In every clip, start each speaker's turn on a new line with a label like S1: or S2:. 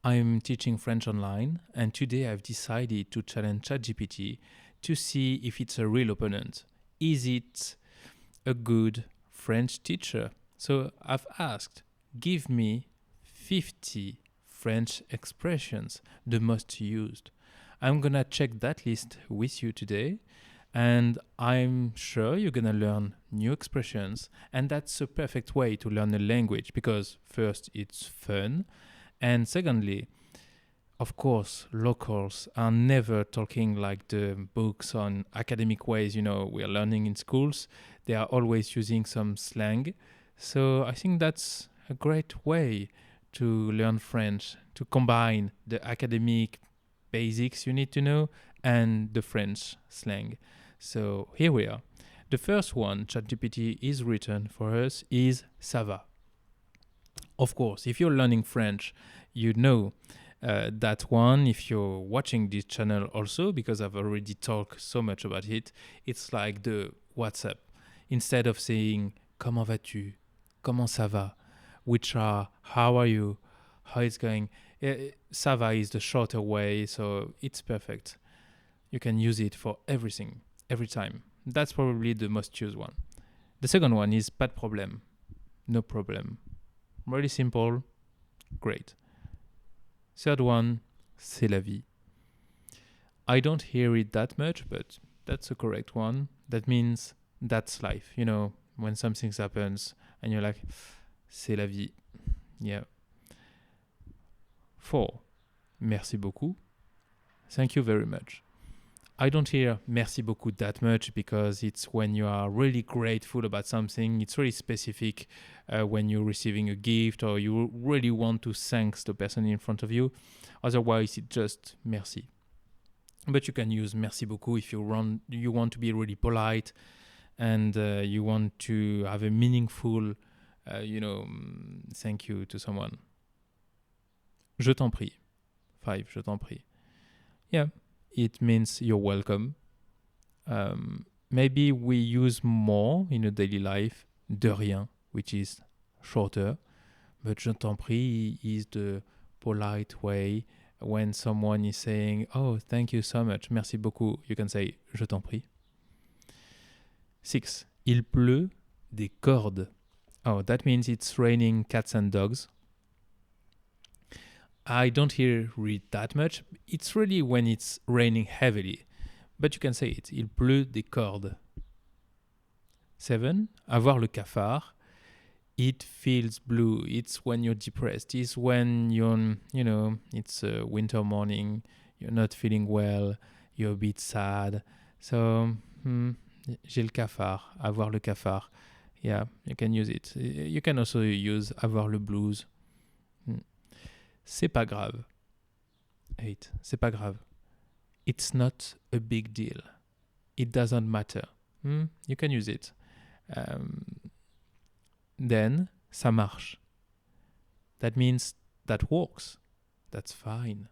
S1: I'm teaching French online, and today I've decided to challenge Chat GPT to see if it's a real opponent. Is it a good French teacher? So I've asked, give me 50 French expressions, the most used. I'm gonna check that list with you today, and I'm sure you're gonna learn new expressions, and that's a perfect way to learn a language because first, it's fun, and secondly, of course, locals are never talking like the books on academic ways, we're learning in schools. They are always using some slang. So I think that's a great way to learn French, to combine the academic basics you need to know and the French slang. So here we are. The first one ChatGPT is written for us is ça va. Of course, if you're learning French, you know that one. If you're watching this channel also, because I've already talked so much about it, it's like the WhatsApp. Instead of saying comment vas-tu, comment ça va, which are how are you, how it's going, ça va is the shorter way, so it's perfect. You can use it for everything, every time. That's probably the most used one. The second one is pas de problème, no problem. Really simple, great. Third one, c'est la vie. I don't hear it that much, but that's a correct one. That means that's life. When something happens and you're like, c'est la vie. Yeah. 4, merci beaucoup. Thank you very much. I don't hear merci beaucoup that much because it's when you are really grateful about something. It's really specific when you're receiving a gift or you really want to thank the person in front of you. Otherwise, it's just merci. But you can use merci beaucoup if you want to be really polite and you want to have a meaningful, thank you to someone. Je t'en prie. 5, je t'en prie. Yeah. It means you're welcome. Maybe we use more in a daily life, de rien, which is shorter. But je t'en prie is the polite way. When someone is saying, oh, thank you so much, merci beaucoup, you can say, je t'en prie. 6, il pleut des cordes. Oh, that means it's raining cats and dogs. I don't hear read that much. It's really when it's raining heavily. But you can say it. Il pleut des cordes. 7, avoir le cafard. It feels blue. It's when you're depressed. It's when it's a winter morning. You're not feeling well. You're a bit sad. So, j'ai le cafard. Avoir le cafard. Yeah, you can use it. You can also use avoir le blues. C'est pas grave. 8. C'est pas grave. It's not a big deal. It doesn't matter. You can use it. Then, ça marche. That means that works. That's fine.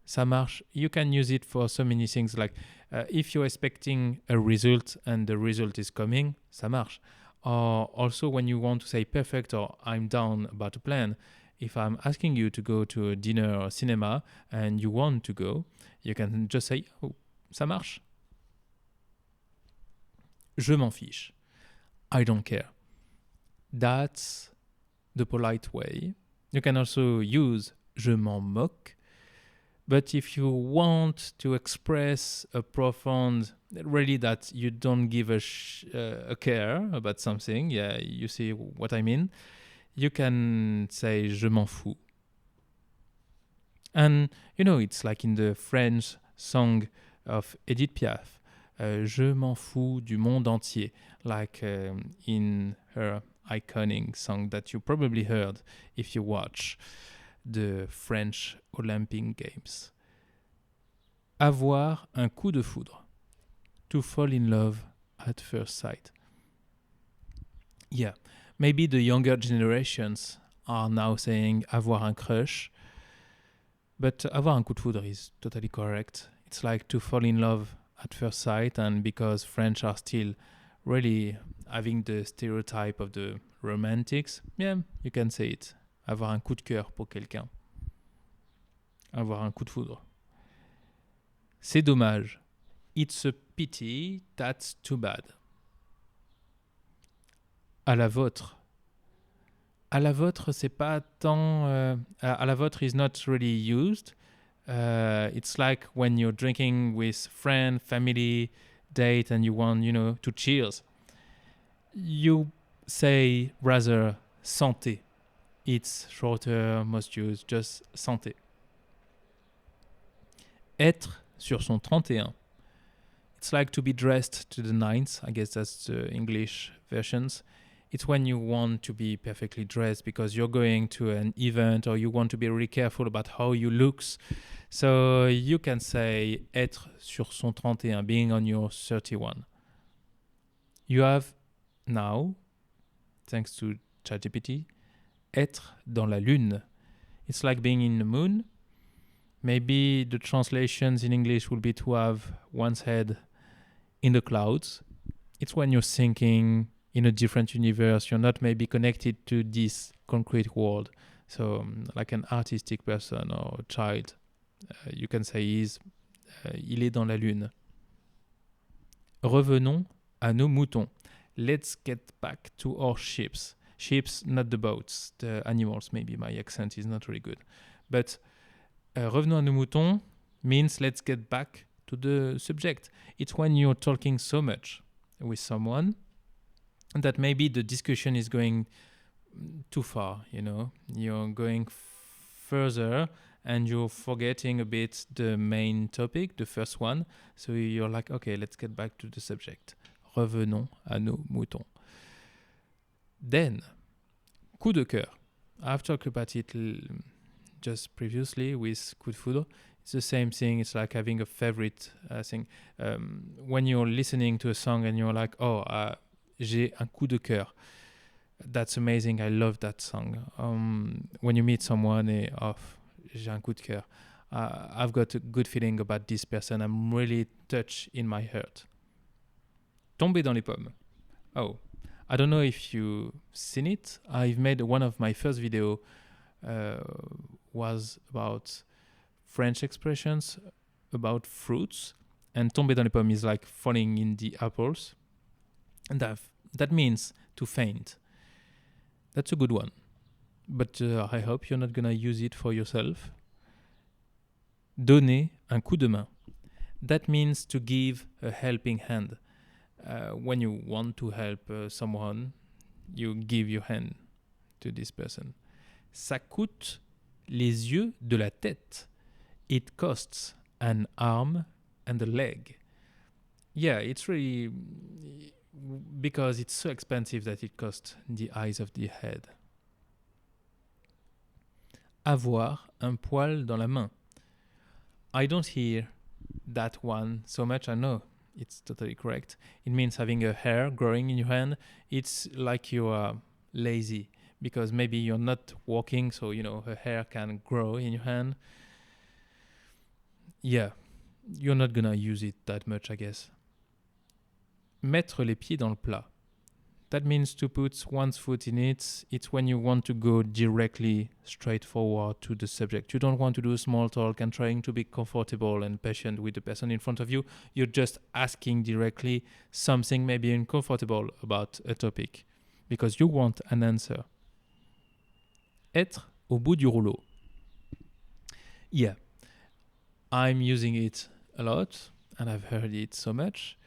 S1: Ça marche. You can use it for so many things like if you're expecting a result and the result is coming, ça marche. Or also when you want to say perfect or I'm down about a plan, if I'm asking you to go to a dinner or cinema and you want to go, you can just say, oh, ça marche. Je m'en fiche. I don't care. That's the polite way. You can also use je m'en moque. But if you want to express a profound, really that you don't give a care about something, yeah, you see what I mean, you can say je m'en fous. And, it's like in the French song of Edith Piaf, je m'en fous du monde entier, like in her iconic song that you probably heard if you watch the French Olympic Games. Avoir un coup de foudre. To fall in love at first sight. Yeah. Maybe the younger generations are now saying avoir un crush, but avoir un coup de foudre is totally correct. It's like to fall in love at first sight, and because French are still really having the stereotype of the romantics, yeah, you can say it. Avoir un coup de cœur pour quelqu'un. avoir un coup de foudre. C'est dommage. It's a pity, that's too bad. À la vôtre. À la vôtre, c'est pas tant... à la vôtre is not really used. It's like when you're drinking with friend, family, date, and you want, to cheers. You say rather santé. It's shorter, most used, just santé. Être sur son 31. It's like to be dressed to the nines. I guess that's the English versions. It's when you want to be perfectly dressed because you're going to an event or you want to be really careful about how you looks. So you can say être sur son 31, being on your 31. You have now, thanks to Chat GPT, être dans la lune. It's like being in the moon. Maybe the translations in English will be to have one's head in the clouds. It's when you're thinking in a different universe. You're not maybe connected to this concrete world. So like an artistic person or child, you can say il est dans la lune. Revenons à nos moutons. Let's get back to our ships. Ships, not the boats, the animals. Maybe my accent is not really good. But revenons à nos moutons means let's get back to the subject. It's when you're talking so much with someone that maybe the discussion is going too far, You're going further and you're forgetting a bit the main topic, the first one. So you're like, okay, let's get back to the subject. Revenons à nos moutons. Then, coup de cœur. I've talked about it just previously with coup de foudre. It's the same thing. It's like having a favorite thing. When you're listening to a song and you're like, j'ai un coup de cœur. That's amazing. I love that song. When you meet someone, j'ai un coup de cœur. I've got a good feeling about this person. I'm really touched in my heart. Tomber dans les pommes. Oh, I don't know if you've seen it. I've made one of my first video was about French expressions about fruits, and tomber dans les pommes is like falling in the apples, and that means to faint. That's a good one, but I hope you're not gonna use it for yourself. Donner un coup de main. That means to give a helping hand. When you want to help someone, you give your hand to this person. Ça coûte les yeux de la tête. It costs an arm and a leg. Yeah, it's really because it's so expensive that it costs the eyes of the head. Avoir un poil dans la main. I don't hear that one so much. I know it's totally correct. It means having a hair growing in your hand. It's like you are lazy because maybe you're not walking, so a hair can grow in your hand. Yeah, you're not gonna use it that much, I guess. Mettre les pieds dans le plat. That means to put one's foot in it. It's when you want to go directly straight forward to the subject. You don't want to do small talk and trying to be comfortable and patient with the person in front of you. You're just asking directly something maybe uncomfortable about a topic because you want an answer. Être au bout du rouleau. Yeah, I'm using it a lot and I've heard it so much.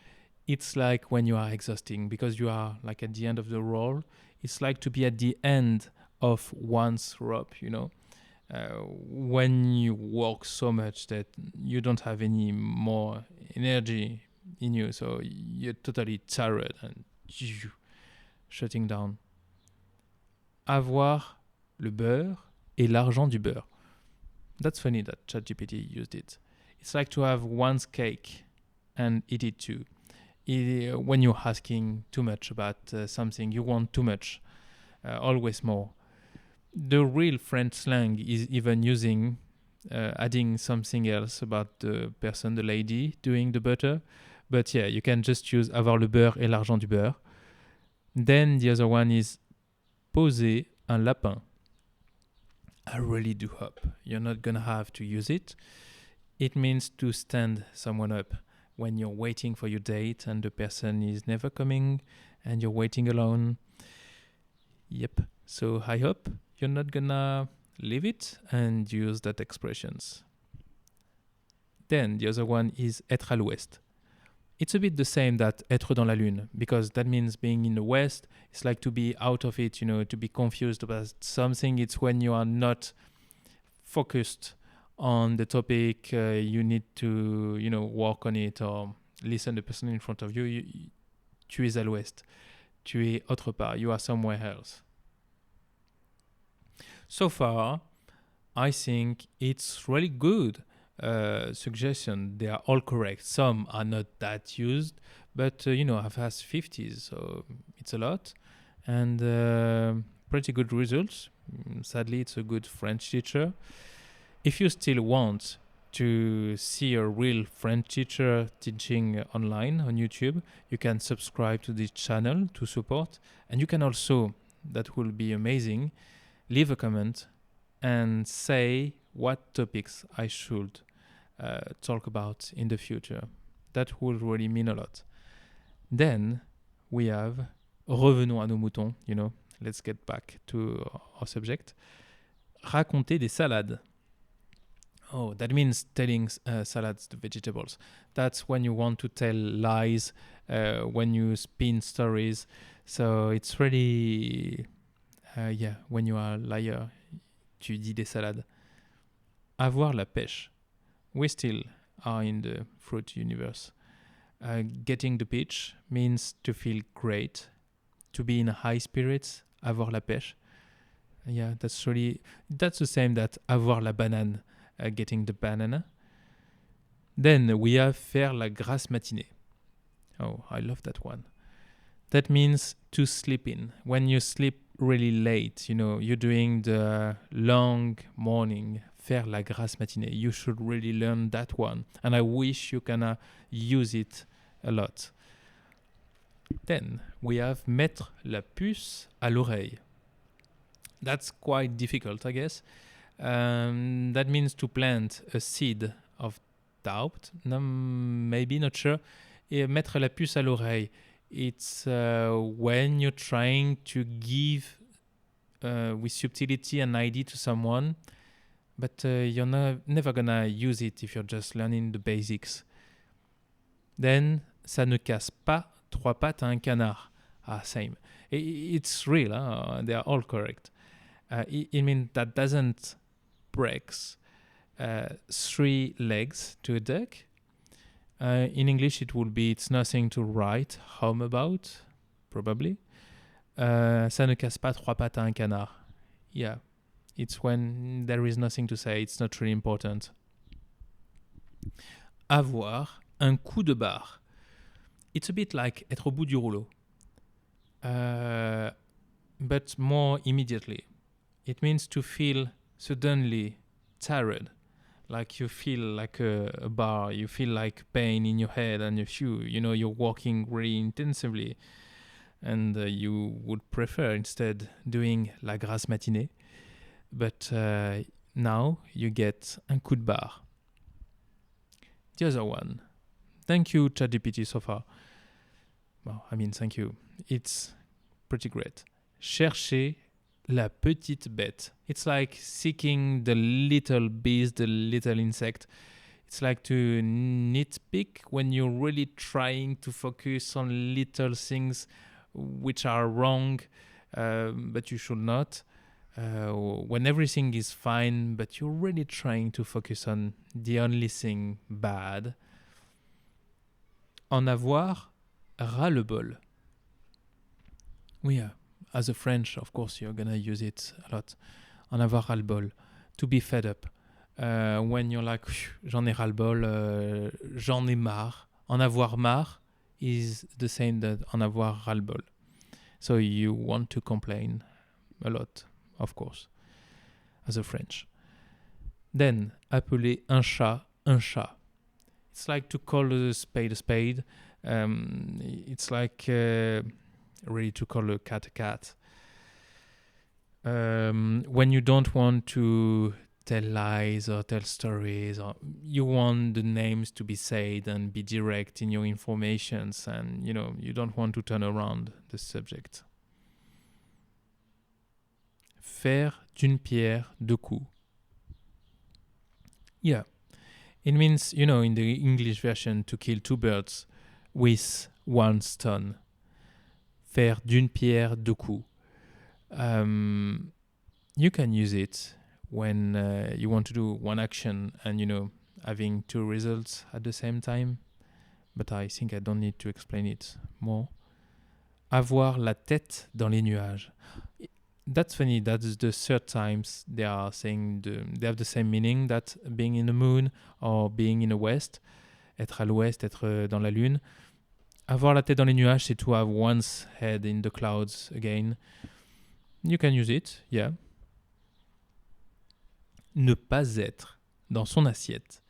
S1: It's like when you are exhausting because you are like at the end of the role. It's like to be at the end of one's rope, when you work so much that you don't have any more energy in you. So you're totally tired and shutting down. Avoir le beurre et l'argent du beurre. That's funny that ChatGPT used it. It's like to have one's cake and eat it too. When you're asking too much about something, you want too much, always more. The real French slang is even using, adding something else about the person, the lady, doing the butter. But yeah, you can just use avoir le beurre et l'argent du beurre. Then the other one is poser un lapin. I really do hope you're not gonna have to use it. It means to stand someone up when you're waiting for your date and the person is never coming and you're waiting alone. Yep. So I hope you're not gonna leave it and use that expressions. Then the other one is être à l'ouest. It's a bit the same that être dans la lune, because that means being in the west. It's like to be out of it, to be confused about something. It's when you are not focused on the topic, you need to, work on it or listen to the person in front of you. Tu es à l'ouest. Tu es autre part. You are somewhere else. So far, I think it's really good suggestion. They are all correct. Some are not that used, but I've had 50s, so it's a lot, and pretty good results. Sadly, it's a good French teacher. If you still want to see a real French teacher teaching online on YouTube, you can subscribe to this channel to support, and you can also, that will be amazing, leave a comment and say what topics I should talk about in the future. That will really mean a lot. Then we have revenons à nos moutons, let's get back to our subject. Raconter des salades. Oh, that means telling salads, the vegetables. That's when you want to tell lies, when you spin stories. So it's really, when you are a liar, tu dis des salades. Avoir la pêche. We still are in the fruit universe. Getting the pitch means to feel great, to be in high spirits, avoir la pêche. Yeah, that's the same that avoir la banane, getting the banana. Then we have faire la grasse matinée. Oh, I love that one. That means to sleep in. When you sleep really late, you're doing the long morning, faire la grasse matinée. You should really learn that one. And I wish you can use it a lot. Then we have mettre la puce à l'oreille. That's quite difficult, I guess. That means to plant a seed of doubt. No, maybe, not sure. Mettre la puce à l'oreille. It's when you're trying to give with subtlety an idea to someone, but you're never gonna use it if you're just learning the basics. Then, ça ne casse pas trois pattes à un canard. Same. It's real. They are all correct. It means that doesn't breaks 3 legs to a duck. In English, it would be it's nothing to write home about, probably. Ça ne casse pas trois pattes à un canard. Yeah, it's when there is nothing to say. It's not really important. Avoir un coup de barre. It's a bit like être au bout du rouleau, but more immediately. It means to feel suddenly tired, like you feel like a bar, you feel like pain in your head and you're walking really intensively, and you would prefer instead doing la grasse matinée, but now you get un coup de barre. The other one. Thank you, Chat GPT, so far. Well, thank you. It's pretty great. Chercher la petite bête. It's like seeking the little beast, the little insect. It's like to nitpick when you're really trying to focus on little things which are wrong, but you should not. When everything is fine, but you're really trying to focus on the only thing bad. En avoir ras-le-bol. Oui, as a French, of course, you're gonna use it a lot. En avoir ras-le-bol. To be fed up. When you're like, j'en ai ras-le-bol, j'en ai marre. En avoir marre is the same that en avoir ras-le-bol. So you want to complain a lot, of course, as a French. Then, appeler un chat. It's like to call a spade a spade. It's like really to call a cat a cat. When you don't want to tell lies or tell stories, or you want the names to be said and be direct in your informations, and you don't want to turn around the subject. Faire d'une pierre deux coups. Yeah, it means, in the English version, to kill two birds with one stone. Faire d'une pierre deux coups. You can use it when you want to do one action and, having two results at the same time. But I think I don't need to explain it more. Avoir la tête dans les nuages. That's funny. That's the third times they are saying they have the same meaning, that being in the moon or being in the west. Être à l'ouest, être dans la lune. Avoir la tête dans les nuages, c'est to have one's head in the clouds again. You can use it, yeah. Ne pas être dans son assiette.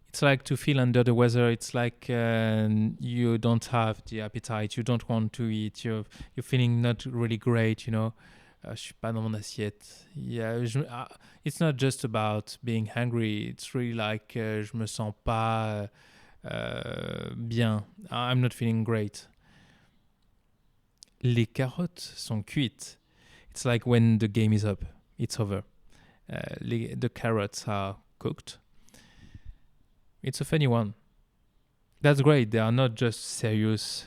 S1: It's like to feel under the weather. It's like you don't have the appetite. You don't want to eat. You're feeling not really great, je suis pas dans mon assiette. Yeah, it's not just about being hungry. It's really like je me sens pas bien. I'm not feeling great. Les carottes sont cuites. It's like when the game is up. It's over. The carrots are cooked. It's a funny one. That's great. They are not just serious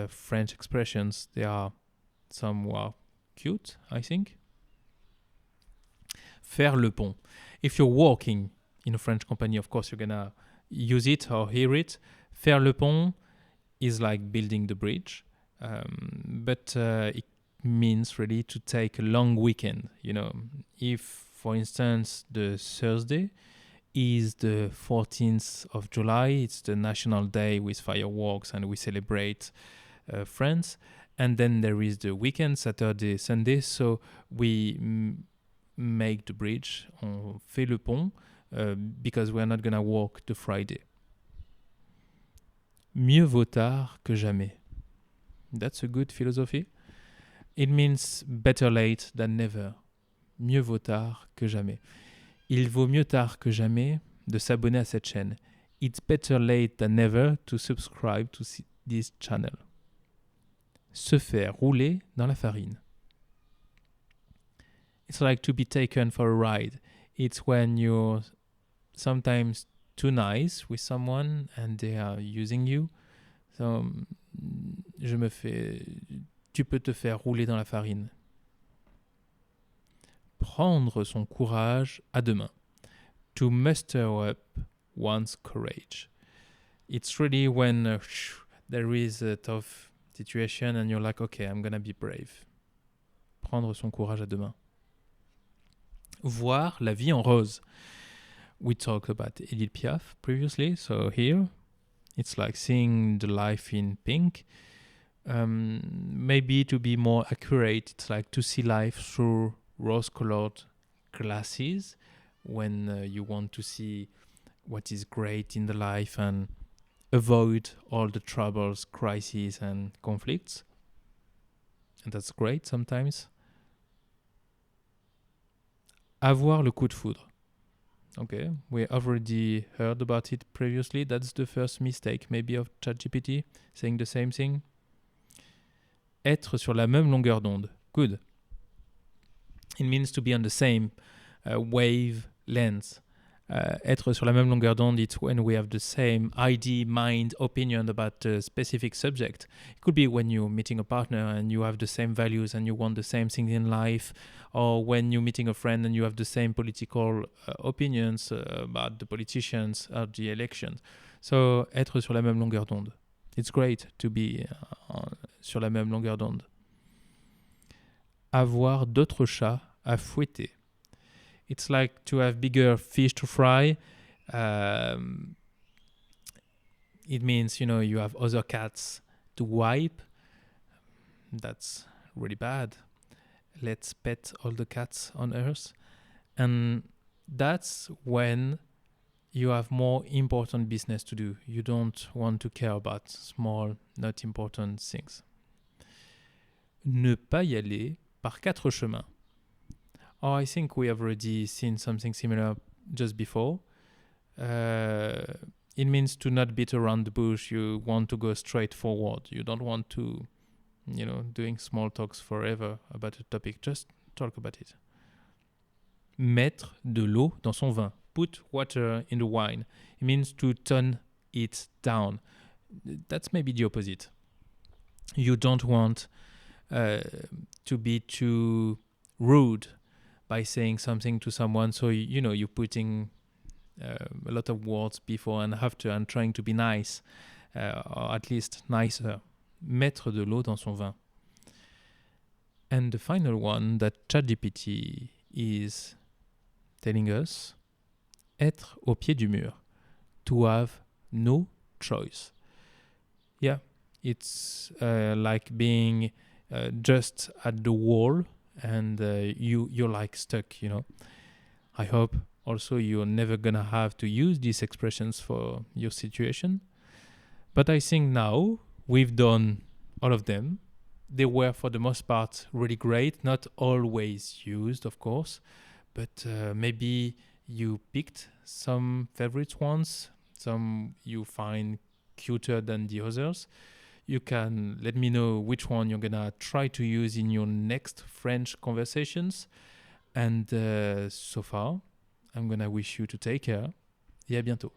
S1: French expressions. They are somewhat cute, I think. Faire le pont. If you're working in a French company, of course, you're going to use it or hear it. Faire le pont is like building the bridge. But it means really to take a long weekend. If, for instance, the Thursday is the 14th of July, it's the national day with fireworks and we celebrate France. And then there is the weekend, Saturday, Sunday. So we make the bridge, on fait le pont, because we're not going to work the Friday. Mieux vaut tard que jamais. That's a good philosophy. It means better late than never. Mieux vaut tard que jamais. Il vaut mieux tard que jamais de s'abonner à cette chaîne. It's better late than never to subscribe to this channel. Se faire rouler dans la farine. It's like to be taken for a ride. It's when you're sometimes too nice with someone and they are using you. So, tu peux te faire rouler dans la farine. Prendre son courage à deux mains. To muster up one's courage. It's really when there is a tough situation and you're like, okay, I'm gonna be brave. Prendre son courage à deux mains. Voir la vie en rose. We talked about Edith Piaf previously, so here it's like seeing the life in pink. Maybe to be more accurate, it's like to see life through rose-colored glasses when you want to see what is great in the life and avoid all the troubles, crises, and conflicts. And that's great sometimes. Avoir le coup de foudre. Okay, we already heard about it previously. That's the first mistake maybe of Chat GPT, saying the same thing. Être sur la même longueur d'onde. Good. It means to be on the same wave length. Être sur la même longueur d'onde, it's when we have the same idea, mind, opinion about a specific subject. It could be when you're meeting a partner and you have the same values and you want the same things in life, or when you're meeting a friend and you have the same political opinions about the politicians or the elections. So, être sur la même longueur d'onde. It's great to be sur la même longueur d'onde. Avoir d'autres chats à fouetter. It's like to have bigger fish to fry. It means, you have other cats to wipe. That's really bad. Let's pet all the cats on Earth. And that's when you have more important business to do. You don't want to care about small, not important things. Ne pas y aller par quatre chemins. Oh, I think we have already seen something similar just before. It means to not beat around the bush. You want to go straight forward. You don't want to, doing small talks forever about a topic. Just talk about it. Mettre de l'eau dans son vin. Put water in the wine. It means to tone it down. That's maybe the opposite. You don't want to be too rude by saying something to someone. So, you're putting a lot of words before and after and trying to be nice, or at least nicer. Mettre de l'eau dans son vin. And the final one that Chat GPT is telling us, être au pied du mur, to have no choice. Yeah, it's like being just at the wall and you're like stuck, I hope also you're never gonna have to use these expressions for your situation. But I think now we've done all of them. They were for the most part really great, not always used, of course, but maybe you picked some favorite ones, some you find cuter than the others. You can let me know which one you're gonna try to use in your next French conversations. And so far, I'm gonna wish you to take care et à bientôt.